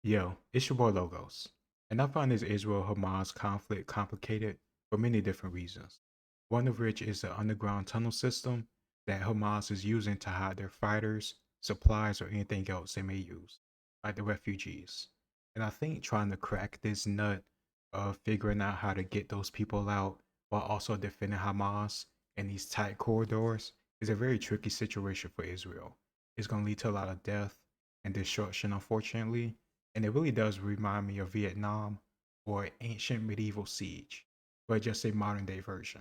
Yo, it's your boy Logos, and I find this Israel-Hamas conflict complicated for many different reasons. One of which is the underground tunnel system that Hamas is using to hide their fighters, supplies, or anything else they may use, like the refugees. And I think trying to crack this nut of figuring out how to get those people out while also defending Hamas in these tight corridors is a very tricky situation for Israel. It's going to lead to a lot of death and destruction, unfortunately, and it really does remind me of Vietnam or ancient medieval siege, but just a modern day version.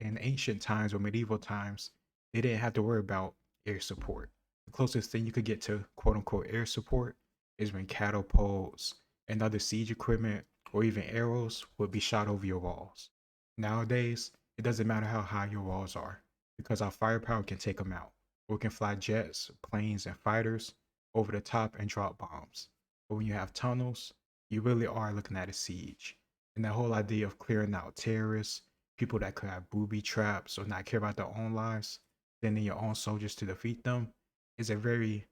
In ancient times or medieval times, they didn't have to worry about air support. The closest thing you could get to quote unquote air support is when catapults and other siege equipment or even arrows would be shot over your walls. Nowadays, it doesn't matter how high your walls are because our firepower can take them out. We can fly jets, planes, and fighters over the top and drop bombs. But when you have tunnels, you really are looking at a siege. And the whole idea of clearing out terrorists, people that could have booby traps or not care about their own lives, sending your own soldiers to defeat them, is a very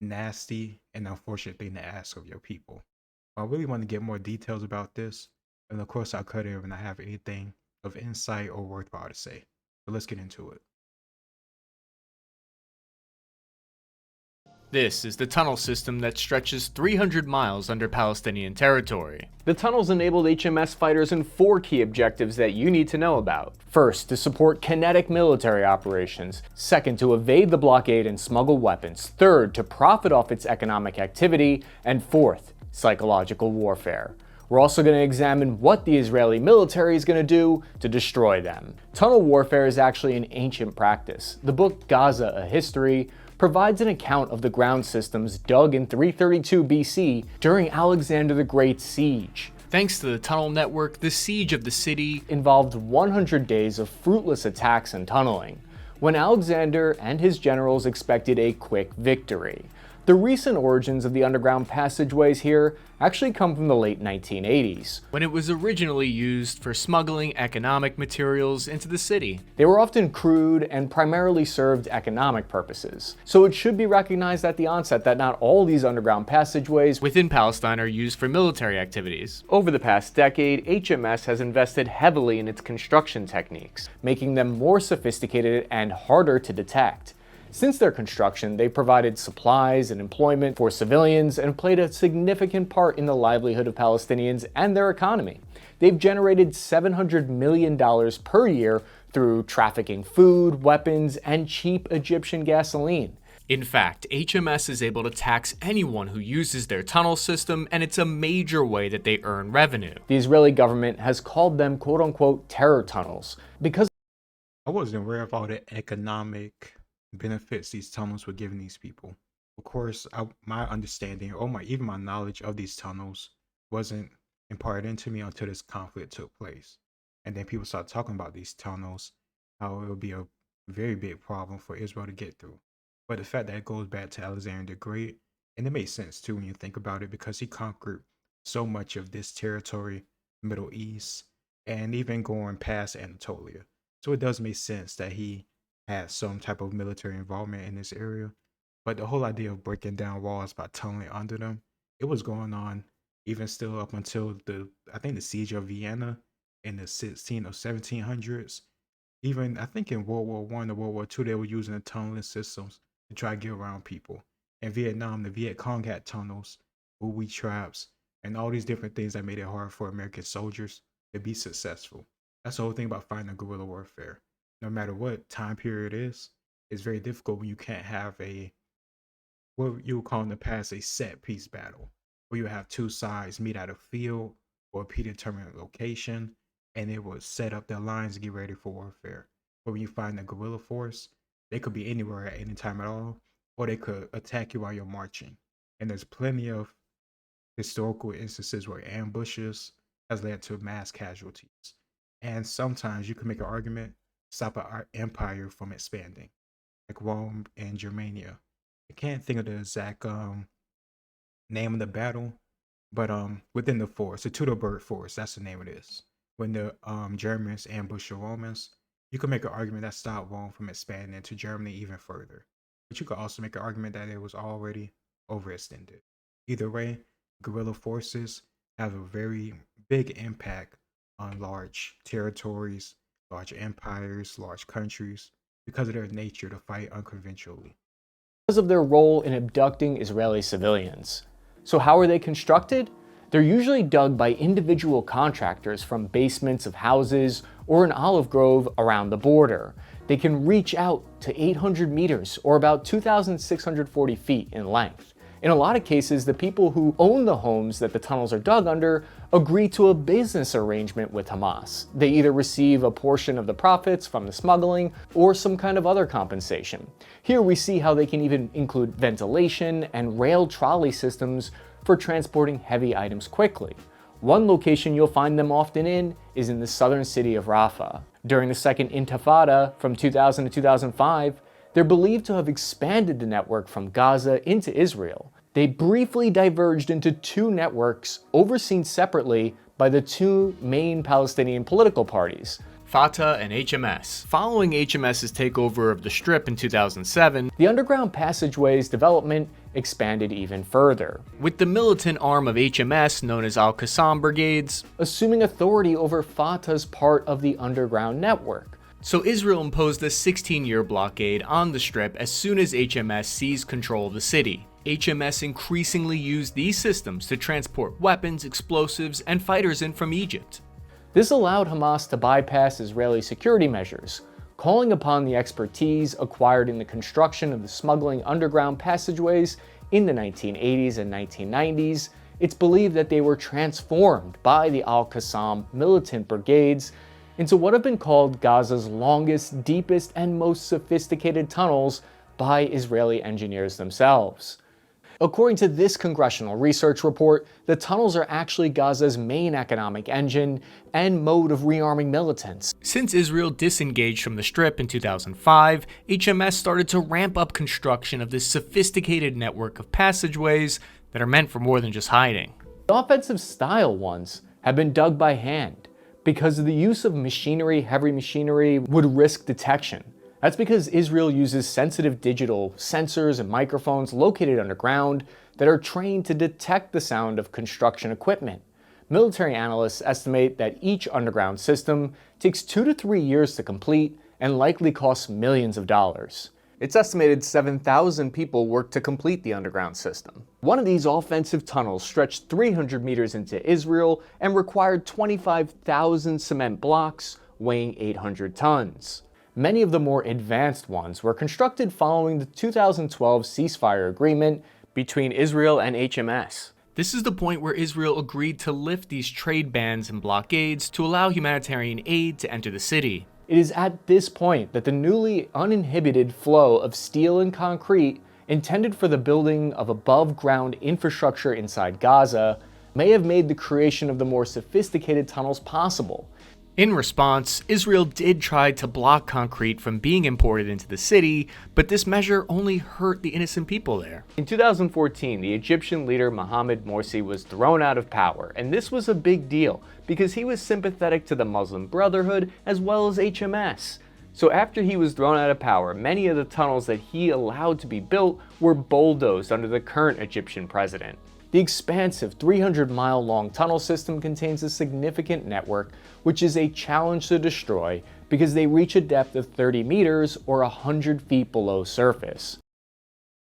nasty and unfortunate thing to ask of your people. I really want to get more details about this, and of course I'll cut it when I have anything of insight or worthwhile to say. So let's get into it. This is the tunnel system that stretches 300 miles under Palestinian territory. The tunnels enabled HMS fighters in 4 key objectives that you need to know about. First, to support kinetic military operations. Second, to evade the blockade and smuggle weapons. Third, to profit off its economic activity. And fourth, psychological warfare. We're also going to examine what the Israeli military is going to do to destroy them. Tunnel warfare is actually an ancient practice. The book Gaza, A History, provides an account of the ground systems dug in 332 BC during Alexander the Great's siege. Thanks to the tunnel network, the siege of the city involved 100 days of fruitless attacks and tunneling, when Alexander and his generals expected a quick victory. The recent origins of the underground passageways here actually come from the late 1980s, when it was originally used for smuggling economic materials into the city. They were often crude and primarily served economic purposes, so it should be recognized at the onset that not all these underground passageways within Palestine are used for military activities. Over the past decade, HMS has invested heavily in its construction techniques, making them more sophisticated and harder to detect. Since their construction, they provided supplies and employment for civilians and played a significant part in the livelihood of Palestinians and their economy. They've generated $700 million per year through trafficking food, weapons, and cheap Egyptian gasoline. In fact, HMS is able to tax anyone who uses their tunnel system, and it's a major way that they earn revenue. The Israeli government has called them quote-unquote terror tunnels because I wasn't aware of all the economic benefits these tunnels were giving these people. Of course, my understanding or even my knowledge of these tunnels wasn't imparted into me until this conflict took place. And then people started talking about these tunnels, how it would be a very big problem for Israel to get through. But the fact that it goes back to Alexander the Great, and it makes sense too when you think about it, because he conquered so much of this territory, Middle East, and even going past Anatolia. So it does make sense that he had some type of military involvement in this area. But the whole idea of breaking down walls by tunneling under them, it was going on even still up until I think the siege of Vienna in the 16 or 1700s. Even I think in World War One or World War Two, they were using the tunneling systems to try to get around people. In Vietnam, the Viet Cong had tunnels, booby traps, and all these different things that made it hard for American soldiers to be successful. That's the whole thing about fighting guerrilla warfare. No matter what time period it is, it's very difficult when you can't have what you would call in the past a set piece battle, where you have two sides meet at a field or a predetermined location, and it will set up their lines to get ready for warfare. But when you find a guerrilla force, they could be anywhere at any time at all, or they could attack you while you're marching. And there's plenty of historical instances where ambushes has led to mass casualties. And sometimes you can make an argument stop an empire from expanding, like Rome and Germania. I can't think of the exact name of the battle, but within the force, the Teutoburg Force, that's the name of this. When the Germans ambushed the Romans, you could make an argument that stopped Rome from expanding into Germany even further. But you could also make an argument that it was already overextended. Either way, guerrilla forces have a very big impact on large territories, large empires, large countries, because of their nature to fight unconventionally. Because of their role in abducting Israeli civilians. So how are they constructed? They're usually dug by individual contractors from basements of houses or an olive grove around the border. They can reach out to 800 meters or about 2,640 feet in length. In a lot of cases, the people who own the homes that the tunnels are dug under agree to a business arrangement with Hamas. They either receive a portion of the profits from the smuggling or some kind of other compensation. Here we see how they can even include ventilation and rail trolley systems for transporting heavy items quickly. One location you'll find them often in is in the southern city of Rafah. During the Second Intifada from 2000 to 2005, they're believed to have expanded the network from Gaza into Israel. They briefly diverged into two networks overseen separately by the two main Palestinian political parties, Fatah and HMS. Following HMS's takeover of the Strip in 2007, the underground passageways development expanded even further, with the militant arm of HMS known as Al-Qassam Brigades assuming authority over Fatah's part of the underground network. So Israel imposed a 16-year blockade on the Strip as soon as HMS seized control of the city. HMS increasingly used these systems to transport weapons, explosives, and fighters in from Egypt. This allowed Hamas to bypass Israeli security measures, calling upon the expertise acquired in the construction of the smuggling underground passageways in the 1980s and 1990s. It's believed that they were transformed by the Al-Qassam militant brigades into what have been called Gaza's longest, deepest, and most sophisticated tunnels by Israeli engineers themselves. According to this congressional research report, the tunnels are actually Gaza's main economic engine and mode of rearming militants. Since Israel disengaged from the Strip in 2005, HMS started to ramp up construction of this sophisticated network of passageways that are meant for more than just hiding. The offensive style ones have been dug by hand because the use of machinery, heavy machinery, would risk detection. That's because Israel uses sensitive digital sensors and microphones located underground that are trained to detect the sound of construction equipment. Military analysts estimate that each underground system takes 2 to 3 years to complete and likely costs millions of dollars. It's estimated 7,000 people work to complete the underground system. One of these offensive tunnels stretched 300 meters into Israel and required 25,000 cement blocks weighing 800 tons. Many of the more advanced ones were constructed following the 2012 ceasefire agreement between Israel and HMS. This is the point where Israel agreed to lift these trade bans and blockades to allow humanitarian aid to enter the city. It is at this point that the newly uninhibited flow of steel and concrete intended for the building of above-ground infrastructure inside Gaza may have made the creation of the more sophisticated tunnels possible. In response, Israel did try to block concrete from being imported into the city, but this measure only hurt the innocent people there. In 2014, the Egyptian leader Mohamed Morsi was thrown out of power, and this was a big deal because he was sympathetic to the Muslim Brotherhood as well as HMS. So after he was thrown out of power, many of the tunnels that he allowed to be built were bulldozed under the current Egyptian president. The expansive 300-mile-long tunnel system contains a significant network, which is a challenge to destroy because they reach a depth of 30 meters or 100 feet below surface.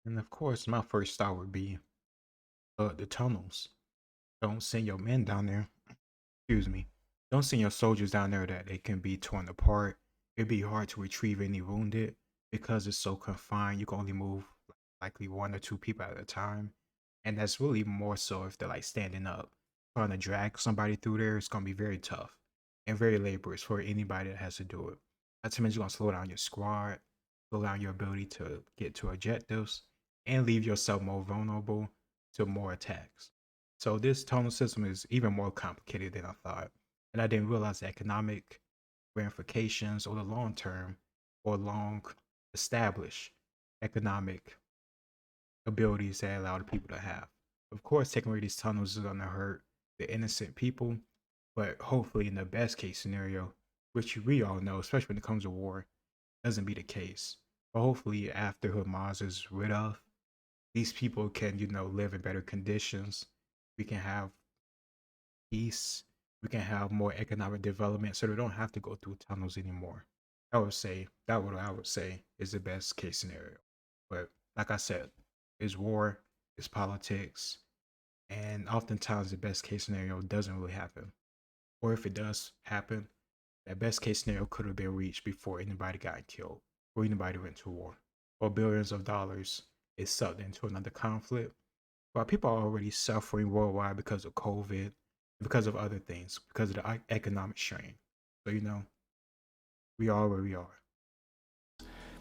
And of course, my first thought would be the tunnels. Don't send your men down there. Excuse me. Don't send your soldiers down there that they can be torn apart. It'd be hard to retrieve any wounded because it's so confined. You can only move likely 1 or 2 people at a time. And that's really more so if they're like standing up. Trying to drag somebody through there, it's going to be very tough and very laborious for anybody that has to do it. Not to mention, you're going to slow down your squad, slow down your ability to get to objectives, and leave yourself more vulnerable to more attacks. So this tunnel system is even more complicated than I thought. And I didn't realize the economic ramifications or the long term or long established economic abilities that allow the people to have. Of course, taking away these tunnels is going to hurt the innocent people, but hopefully in the best case scenario, which we all know, especially when it comes to war, doesn't be the case. But hopefully after Hamas is rid of, these people can, live in better conditions we can have peace, we can have more economic development, so they don't have to go through tunnels anymore. I would say that what I would say is the best case scenario. But like I said, it's war, it's politics, and oftentimes the best case scenario doesn't really happen. Or if it does happen, that best case scenario could have been reached before anybody got killed or anybody went to war. Or billions of dollars is sucked into another conflict. While people are already suffering worldwide because of COVID, because of other things, because of the economic strain. So, we are where we are.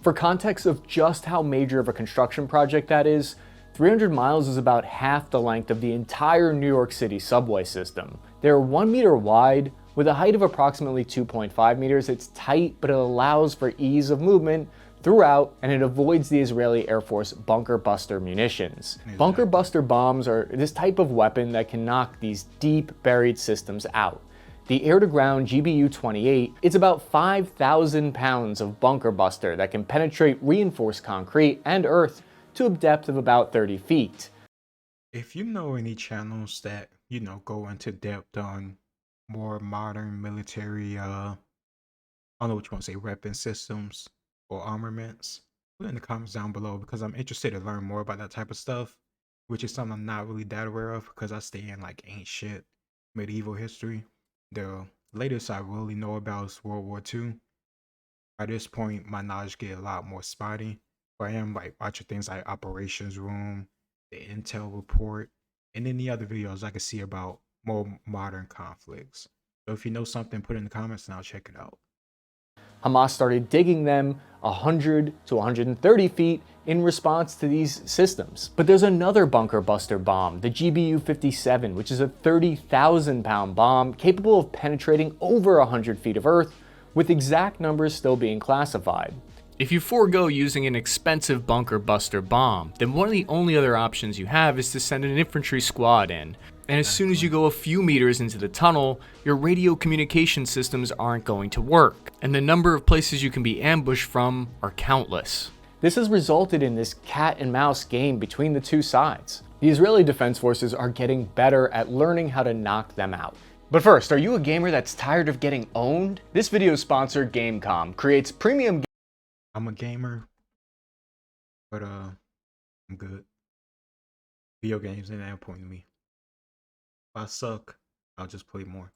For context of just how major of a construction project that is, 300 miles is about half the length of the entire New York City subway system. They're 1 meter wide, with a height of approximately 2.5 meters. It's tight, but it allows for ease of movement throughout, and it avoids the Israeli Air Force bunker buster munitions. Exactly. Bunker buster bombs are this type of weapon that can knock these deep buried systems out. The air-to-ground GBU-28, it's about 5,000 pounds of bunker buster that can penetrate reinforced concrete and earth to a depth of about 30 feet. If you know any channels that, go into depth on more modern military, I don't know what you want to say, weapon systems or armaments, put it in the comments down below because I'm interested to learn more about that type of stuff, which is something I'm not really that aware of because I stay in like ancient medieval history. The latest I really know about is World War II. By this point, my knowledge get a lot more spotty. But I am like watching things like Operations Room, the Intel Report, and any other videos I can see about more modern conflicts. So if you know something, put it in the comments and I'll check it out. Hamas started digging them 100 to 130 feet in response to these systems. But there's another bunker buster bomb, the GBU-57, which is a 30,000 pound bomb capable of penetrating over 100 feet of earth, with exact numbers still being classified. If you forego using an expensive bunker buster bomb, then one of the only other options you have is to send an infantry squad in. And as soon as you go a few meters into the tunnel, your radio communication systems aren't going to work, and the number of places you can be ambushed from are countless. This has resulted in this cat and mouse game between the two sides. The Israeli Defense Forces are getting better at learning how to knock them out. But first, are you a gamer that's tired of getting owned? This video's sponsor, Gamecom, creates premium. I'm a gamer, but I'm good. Video games ain't that important to me. If I suck, I'll just play more.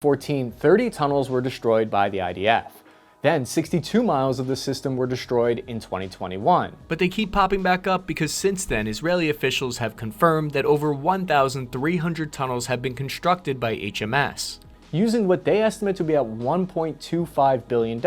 30 tunnels were destroyed by the IDF. Then 62 miles of the system were destroyed in 2021. But they keep popping back up because since then, Israeli officials have confirmed that over 1,300 tunnels have been constructed by HMS, using what they estimate to be at $1.25 billion.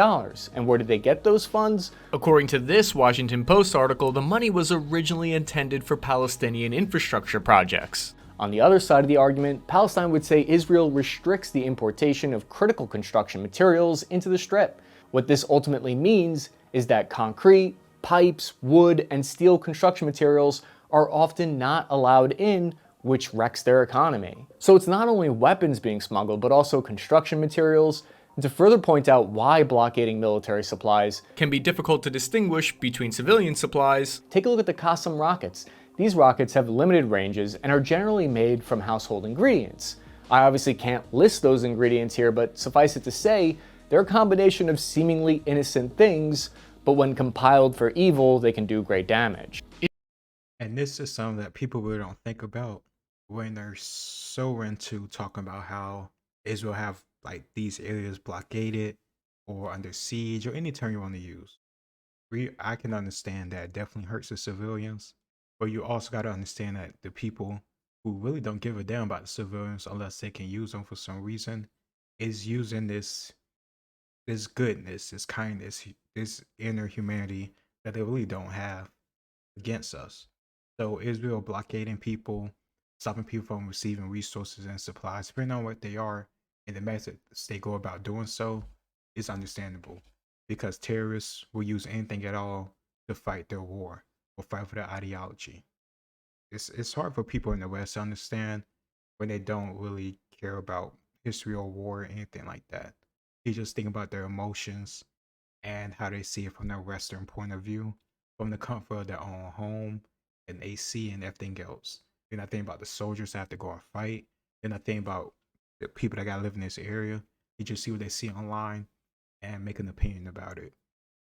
And where did they get those funds? According to this Washington Post article, the money was originally intended for Palestinian infrastructure projects. On the other side of the argument, Palestine would say Israel restricts the importation of critical construction materials into the Strip. What this ultimately means is that concrete, pipes, wood, and steel construction materials are often not allowed in, which wrecks their economy. So it's not only weapons being smuggled, but also construction materials. And to further point out why blockading military supplies can be difficult to distinguish between civilian supplies, take a look at the Qassam rockets. These rockets have limited ranges and are generally made from household ingredients. I obviously can't list those ingredients here, but suffice it to say, they're a combination of seemingly innocent things, but when compiled for evil, they can do great damage. And this is something that people really don't think about when they're so into talking about how Israel have like these areas blockaded or under siege or any term you want to use. I can understand that it definitely hurts the civilians, but you also got to understand that the people who really don't give a damn about the civilians unless they can use them for some reason is using this goodness, this kindness, this inner humanity that they really don't have against us. So Israel blockading people, stopping people from receiving resources and supplies, depending on what they are, and the methods they go about doing so is understandable because terrorists will use anything at all to fight their war or fight for their ideology. It's hard for people in the West to understand when they don't really care about history or war or anything like that. They just think about their emotions and how they see it from their Western point of view, from the comfort of their own home and AC and everything else. Then I think about the soldiers that have to go and fight. Then I think about the people that gotta live in this area. You just see what they see online and make an opinion about it.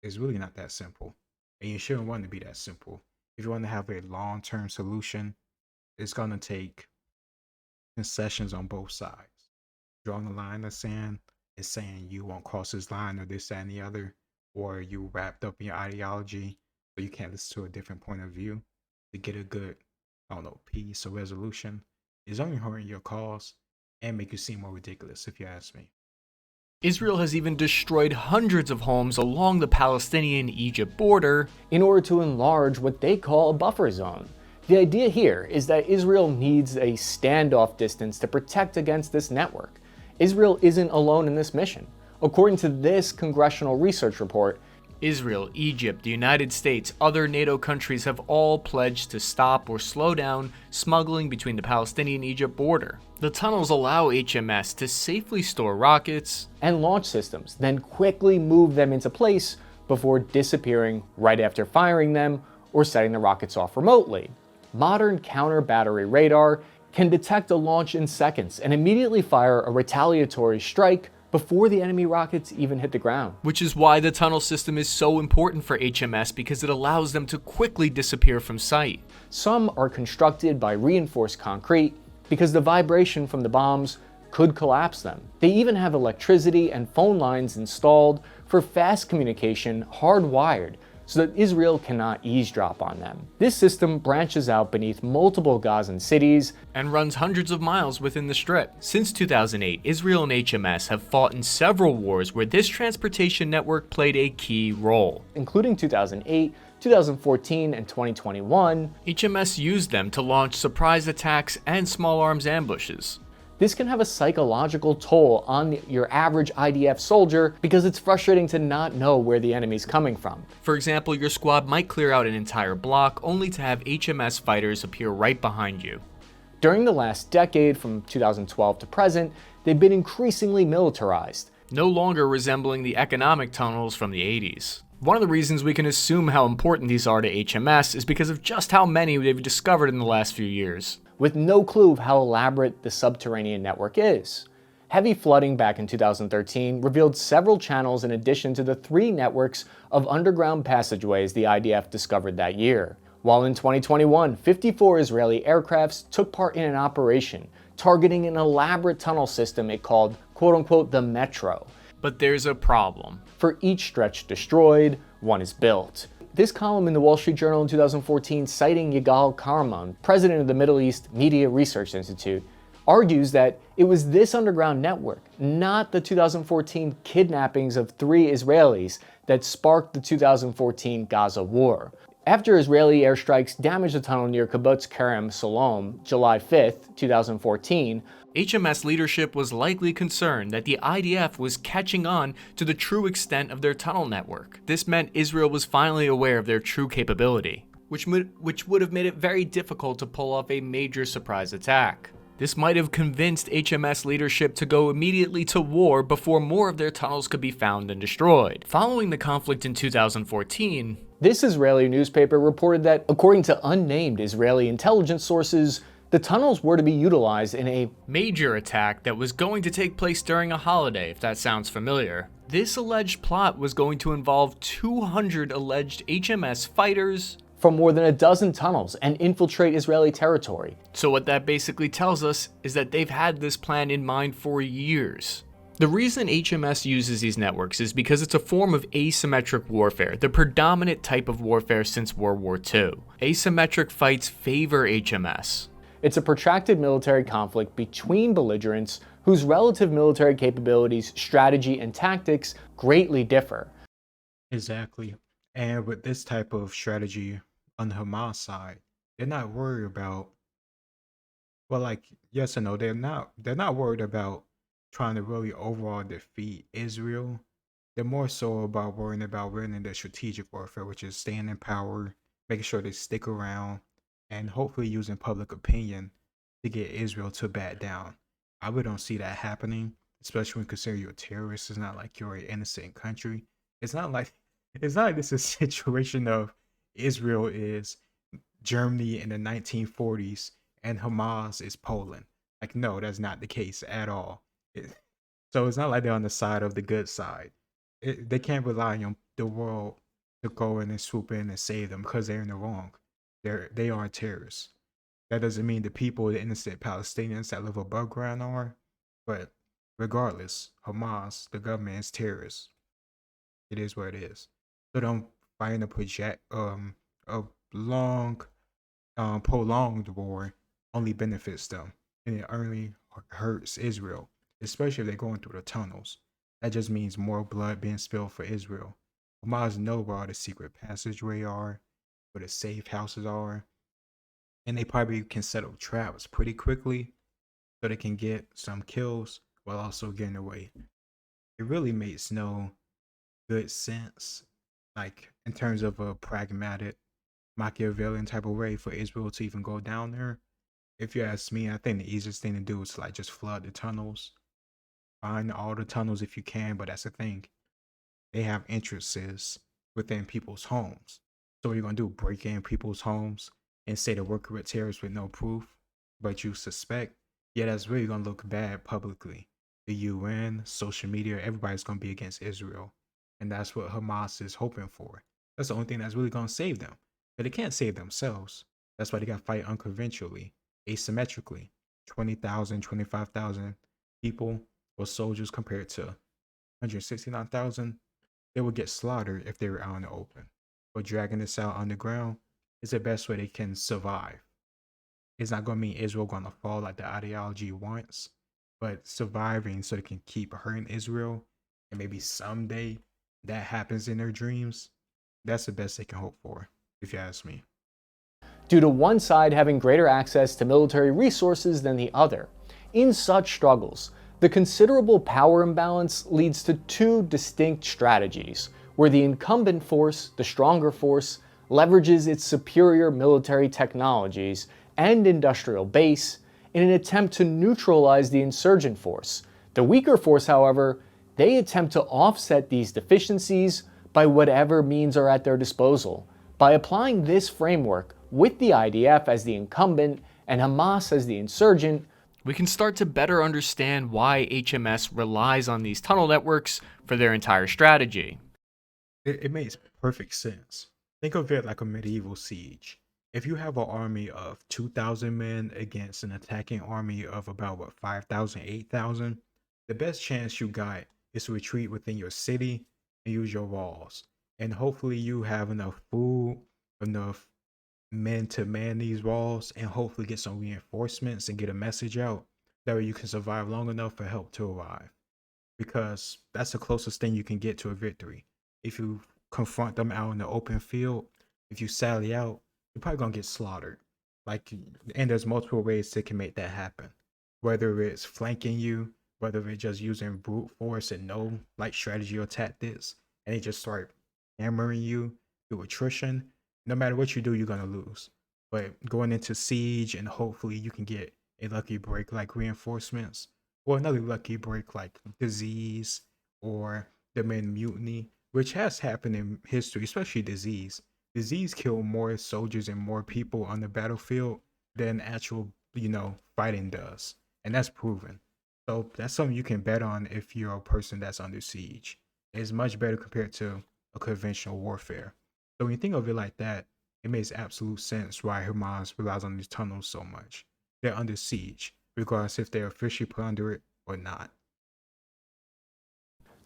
It's really not that simple. And you shouldn't want it to be that simple. If you want to have a long-term solution, it's gonna take concessions on both sides. Drawing a line in the sand and saying you won't cross this line or this, that, and the other, or you wrapped up in your ideology, so you can't listen to a different point of view to get a good, I don't know, peace or resolution, is only hurting your cause and make you seem more ridiculous, if you ask me. Israel has even destroyed hundreds of homes along the Palestinian-Egypt border in order to enlarge what they call a buffer zone. The idea here is that Israel needs a standoff distance to protect against this network. Israel isn't alone in this mission. According to this congressional research report, Israel, Egypt, the United States, other NATO countries have all pledged to stop or slow down smuggling between the Palestinian-Egypt border. The tunnels allow HMS to safely store rockets and launch systems, then quickly move them into place before disappearing right after firing them or setting the rockets off remotely. Modern counter-battery radar can detect a launch in seconds and immediately fire a retaliatory strike before the enemy rockets even hit the ground. Which is why the tunnel system is so important for HMS, because it allows them to quickly disappear from sight. Some are constructed by reinforced concrete because the vibration from the bombs could collapse them. They even have electricity and phone lines installed for fast communication hardwired so that Israel cannot eavesdrop on them. This system branches out beneath multiple Gazan cities and runs hundreds of miles within the Strip. Since 2008, Israel and HMS have fought in several wars where this transportation network played a key role, including 2008, 2014, and 2021. HMS used them to launch surprise attacks and small arms ambushes. This can have a psychological toll on your average IDF soldier because it's frustrating to not know where the enemy's coming from. For example, your squad might clear out an entire block only to have HMS fighters appear right behind you. During the last decade, from 2012 to present, they've been increasingly militarized, no longer resembling the economic tunnels from the 80s. One of the reasons we can assume how important these are to HMS is because of just how many they've discovered in the last few years, with no clue of how elaborate the subterranean network is. Heavy flooding back in 2013 revealed several channels in addition to the 3 networks of underground passageways the IDF discovered that year. While in 2021, 54 Israeli aircrafts took part in an operation targeting an elaborate tunnel system it called, quote-unquote, the Metro. But there's a problem. For each stretch destroyed, one is built. This column in the Wall Street Journal in 2014, citing Yigal Karman, president of the Middle East Media Research Institute, argues that it was this underground network, not the 2014 kidnappings of 3 Israelis, that sparked the 2014 Gaza war. After Israeli airstrikes damaged the tunnel near Kibbutz Kerem Salom, July 5, 2014, HMS leadership was likely concerned that the IDF was catching on to the true extent of their tunnel network. This meant Israel was finally aware of their true capability, which would have made it very difficult to pull off a major surprise attack. This might have convinced HMS leadership to go immediately to war before more of their tunnels could be found and destroyed. Following the conflict in 2014, this Israeli newspaper reported that, according to unnamed Israeli intelligence sources, the tunnels were to be utilized in a major attack that was going to take place during a holiday, if that sounds familiar. This alleged plot was going to involve 200 alleged HMS fighters from more than a dozen tunnels and infiltrate Israeli territory. So what that basically tells us is that they've had this plan in mind for years. The reason HMS uses these networks is because it's a form of asymmetric warfare, the predominant type of warfare since World War II. Asymmetric fights favor HMS. It's a protracted military conflict between belligerents whose relative military capabilities, strategy, and tactics greatly differ. Exactly. And with this type of strategy on the Hamas side, they're not worried about, well, like, yes and no, they're not worried about trying to really overall defeat Israel. They're more so about worrying about winning the strategic warfare, which is staying in power, making sure they stick around, and hopefully using public opinion to get Israel to back down. I really don't see that happening, especially when considering you're a terrorist. It's not like you're an innocent country. It's not like this is a situation of Israel is Germany in the 1940s and Hamas is Poland. Like, no, that's not the case at all. So it's not like they're on the side of the good side. They can't rely on the world to go in and swoop in and save them because they're in the wrong. They are terrorists. That doesn't mean the people, the innocent Palestinians that live above ground are, but regardless, Hamas, the government, is terrorists. It is what it is. So don't find a long, prolonged war only benefits them, and it only hurts Israel, especially if they're going through the tunnels. That just means more blood being spilled for Israel. Hamas know where all the secret passageway are, where the safe houses are, and they probably can set up traps pretty quickly so they can get some kills while also getting away. It really makes no good sense, like in terms of a pragmatic Machiavellian type of way for Israel to even go down there. If you ask me, I think the easiest thing to do is like just flood the tunnels, find all the tunnels if you can. But that's the thing, they have interests within people's homes. So what are you gonna do? Break in people's homes and say they're working with terrorists with no proof, but you suspect? Yeah, that's really gonna look bad publicly. The UN, social media, everybody's gonna be against Israel. And that's what Hamas is hoping for. That's the only thing that's really gonna save them. But they can't save themselves. That's why they gotta fight unconventionally, asymmetrically. 20,000, 25,000 people or soldiers compared to 169,000. They would get slaughtered if they were out in the open. But dragging this out underground is the best way they can survive. It's not going to mean Israel going to fall like the ideology wants, but surviving so they can keep hurting Israel, and maybe someday that happens in their dreams. That's the best they can hope for, if you ask me. Due to one side having greater access to military resources than the other. In such struggles, the considerable power imbalance leads to two distinct strategies, where the incumbent force, the stronger force, leverages its superior military technologies and industrial base in an attempt to neutralize the insurgent force. The weaker force, however, they attempt to offset these deficiencies by whatever means are at their disposal. By applying this framework with the IDF as the incumbent and Hamas as the insurgent, we can start to better understand why HMS relies on these tunnel networks for their entire strategy. It makes perfect sense. Think of it like a medieval siege. If you have an army of 2,000 men against an attacking army of about 5,000, 8,000, the best chance you got is to retreat within your city and use your walls. And hopefully you have enough food, enough men to man these walls, and hopefully get some reinforcements and get a message out. That way you can survive long enough for help to arrive. Because that's the closest thing you can get to a victory. If you confront them out in the open field, if you sally out, you're probably gonna get slaughtered. Like, and there's multiple ways that can make that happen. Whether it's flanking you, whether it's just using brute force and no like strategy or tactics, and they just start hammering you through attrition. No matter what you do, you're gonna lose. But going into siege and hopefully you can get a lucky break like reinforcements, or another lucky break like disease or the main mutiny, which has happened in history, especially disease. Disease killed more soldiers and more people on the battlefield than actual, fighting does. And that's proven. So that's something you can bet on if you're a person that's under siege. It's much better compared to a conventional warfare. So when you think of it like that, it makes absolute sense why Hamas relies on these tunnels so much. They're under siege, regardless if they're officially put under it or not.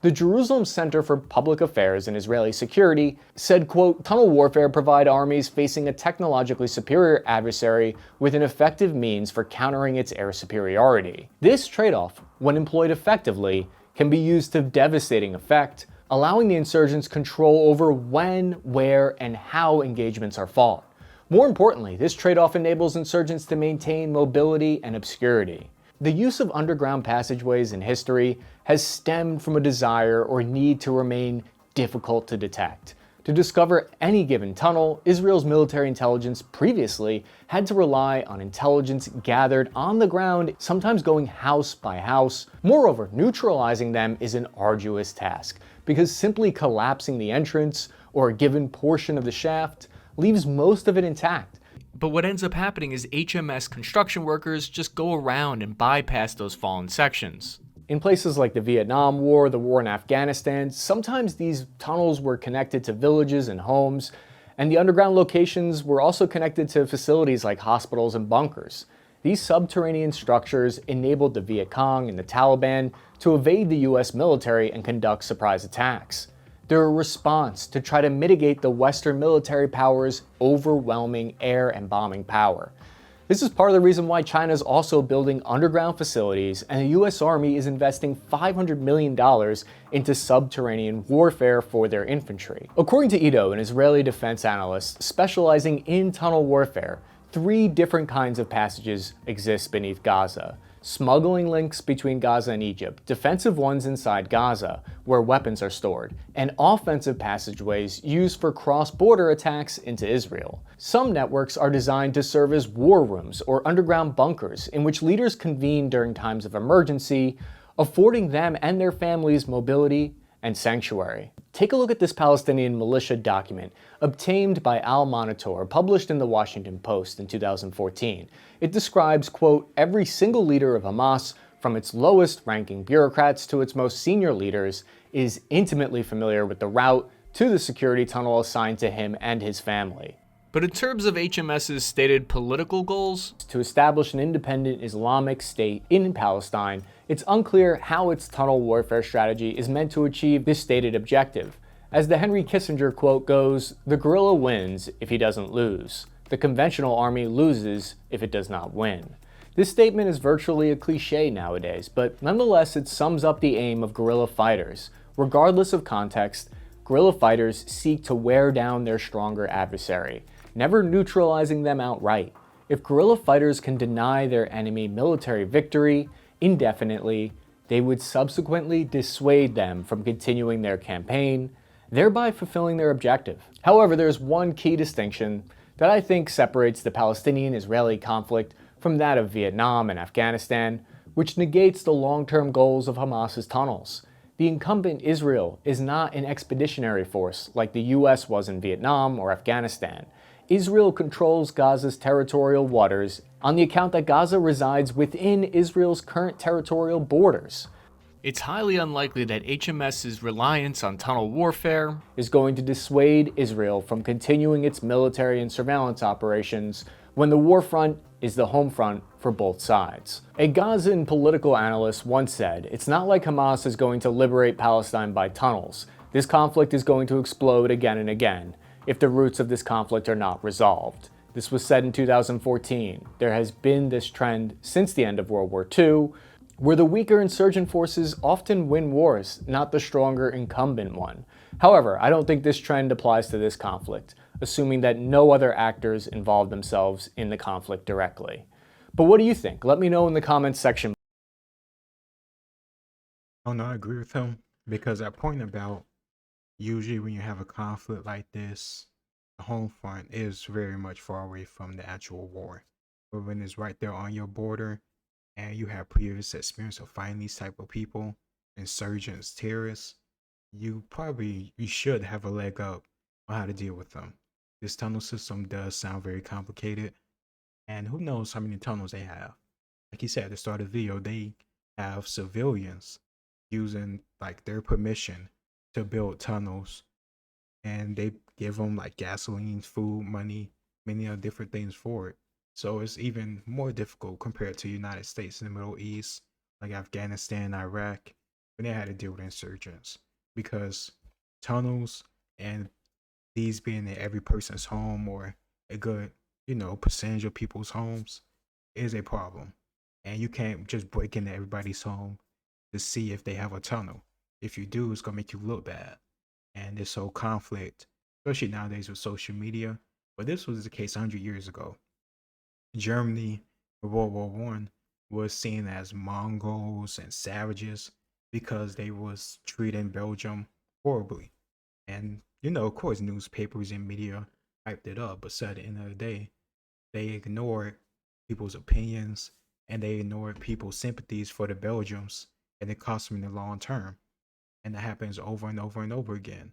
The Jerusalem Center for Public Affairs and Israeli Security said, quote, tunnel warfare provide armies facing a technologically superior adversary with an effective means for countering its air superiority. This trade-off, when employed effectively, can be used to devastating effect, allowing the insurgents control over when, where, and how engagements are fought. More importantly, this trade-off enables insurgents to maintain mobility and obscurity. The use of underground passageways in history has stemmed from a desire or need to remain difficult to detect. To discover any given tunnel, Israel's military intelligence previously had to rely on intelligence gathered on the ground, sometimes going house by house. Moreover, neutralizing them is an arduous task, because simply collapsing the entrance or a given portion of the shaft leaves most of it intact. But what ends up happening is HMS construction workers just go around and bypass those fallen sections. In places like the Vietnam War, the war in Afghanistan, sometimes these tunnels were connected to villages and homes, and the underground locations were also connected to facilities like hospitals and bunkers. These subterranean structures enabled the Viet Cong and the Taliban to evade the US military and conduct surprise attacks. They're a response to try to mitigate the Western military power's overwhelming air and bombing power. This is part of the reason why China is also building underground facilities, and the US Army is investing $500 million into subterranean warfare for their infantry. According to Ito, an Israeli defense analyst specializing in tunnel warfare, 3 different kinds of passages exist beneath Gaza. Smuggling links between Gaza and Egypt, defensive ones inside Gaza, where weapons are stored, and offensive passageways used for cross-border attacks into Israel. Some networks are designed to serve as war rooms or underground bunkers in which leaders convene during times of emergency, affording them and their families mobility and sanctuary. Take a look at this Palestinian militia document obtained by Al Monitor, published in the Washington Post in 2014. It describes, quote, every single leader of Hamas, from its lowest ranking bureaucrats to its most senior leaders, is intimately familiar with the route to the security tunnel assigned to him and his family. But in terms of HMS's stated political goals, to establish an independent Islamic state in Palestine, it's unclear how its tunnel warfare strategy is meant to achieve this stated objective. As the Henry Kissinger quote goes, the guerrilla wins if he doesn't lose. The conventional army loses if it does not win. This statement is virtually a cliche nowadays, but nonetheless it sums up the aim of guerrilla fighters. Regardless of context, guerrilla fighters seek to wear down their stronger adversary, never neutralizing them outright. If guerrilla fighters can deny their enemy military victory indefinitely, they would subsequently dissuade them from continuing their campaign, thereby fulfilling their objective. However, there's one key distinction that I think separates the Palestinian-Israeli conflict from that of Vietnam and Afghanistan, which negates the long-term goals of Hamas's tunnels. The incumbent Israel is not an expeditionary force like the US was in Vietnam or Afghanistan. Israel controls Gaza's territorial waters on the account that Gaza resides within Israel's current territorial borders. It's highly unlikely that HMS's reliance on tunnel warfare is going to dissuade Israel from continuing its military and surveillance operations when the war front is the home front for both sides. A Gazan political analyst once said, "It's not like Hamas is going to liberate Palestine by tunnels. This conflict is going to explode again and again if the roots of this conflict are not resolved." This was said in 2014. There has been this trend since the end of World War II, where the weaker insurgent forces often win wars, not the stronger incumbent one. However, I don't think this trend applies to this conflict, assuming that no other actors involve themselves in the conflict directly. But what do you think? Let me know in the comments section. Oh no, I agree with him because that point about usually when you have a conflict like this, the home front is very much far away from the actual war. But when it's right there on your border and you have previous experience of fighting these type of people, insurgents, terrorists, you should have a leg up on how to deal with them. This tunnel system does sound very complicated, and who knows how many tunnels they have. Like you said at the start of the video, they have civilians using like their permission to build tunnels, and they give them like gasoline, food, money, many other different things for it. So it's even more difficult compared to the United States in the Middle East, like Afghanistan, Iraq, when they had to deal with insurgents, because tunnels and these being in every person's home or a good, percentage of people's homes is a problem. And you can't just break into everybody's home to see if they have a tunnel. If you do, it's gonna make you look bad. And this whole conflict, especially nowadays with social media, but this was the case 100 years ago. Germany in World War One was seen as Mongols and savages because they was treating Belgium horribly. And of course, newspapers and media hyped it up, but so at the end of the day, they ignored people's opinions and they ignored people's sympathies for the Belgians, and it cost them in the long term. And that happens over and over and over again.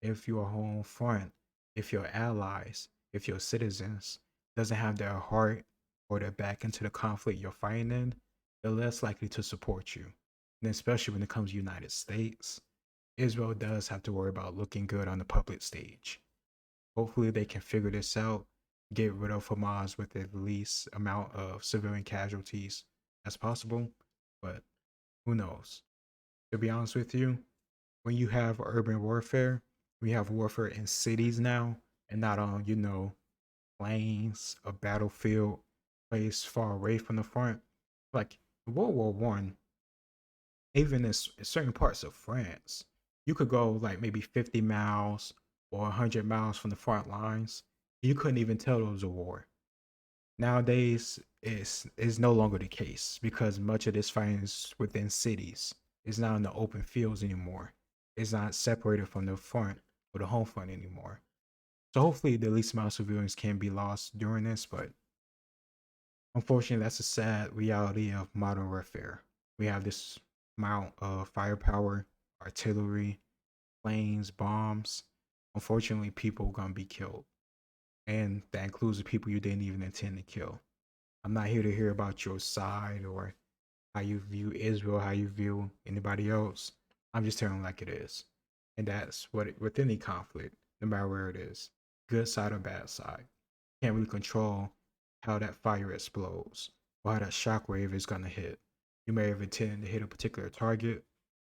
If your home front, if your allies, if your citizens doesn't have their heart or their back into the conflict you're fighting in, they're less likely to support you. And especially when it comes to the United States, Israel does have to worry about looking good on the public stage. Hopefully they can figure this out, get rid of Hamas with the least amount of civilian casualties as possible. But who knows? To be honest with you, when you have urban warfare, we have warfare in cities now and not on, plains, a battlefield place far away from the front. Like World War I, even in certain parts of France, you could go like maybe 50 miles or 100 miles from the front lines. You couldn't even tell it was a war. Nowadays, is no longer the case because much of this fighting is within cities. It's not in the open fields anymore. It's not separated from the front or the home front anymore. So hopefully the least amount of civilians can be lost during this, but unfortunately that's a sad reality of modern warfare. We have this amount of firepower, artillery, planes, bombs. Unfortunately, people are gonna be killed. And that includes the people you didn't even intend to kill. I'm not here to hear about your side or how you view Israel, how you view anybody else. I'm just telling like it is. And that's with any conflict, no matter where it is, good side or bad side. Can't really control how that fire explodes or how that shockwave is gonna hit. You may have intended to hit a particular target,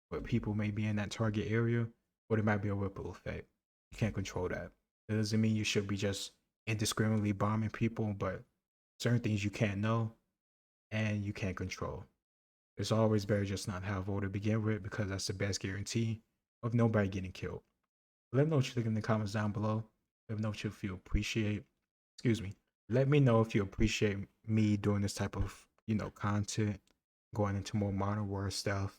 but people may be in that target area, or there might be a ripple effect. You can't control that. That doesn't mean you should be just indiscriminately bombing people, but certain things you can't know and you can't control. It's always better just not have war to begin with because that's the best guarantee of nobody getting killed. Let me know what you think in the comments down below. Let me know if you appreciate, excuse me. Let me know if you appreciate me doing this type of, content, going into more modern war stuff.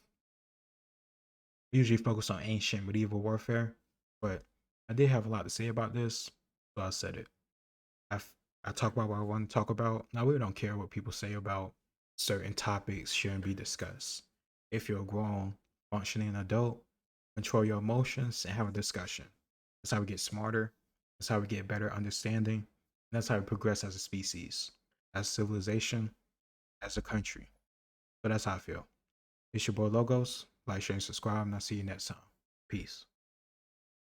We usually focus on ancient medieval warfare, but I did have a lot to say about this, so I said it. I I talk about what I want to talk about. I really don't care what people say about certain topics shouldn't be discussed. If you're a grown, functioning adult, control your emotions and have a discussion. That's how we get smarter. That's how we get better understanding. And that's how we progress as a species, as a civilization, as a country. So that's how I feel. It's your boy Logos. Like, share, and subscribe, and I'll see you next time. Peace.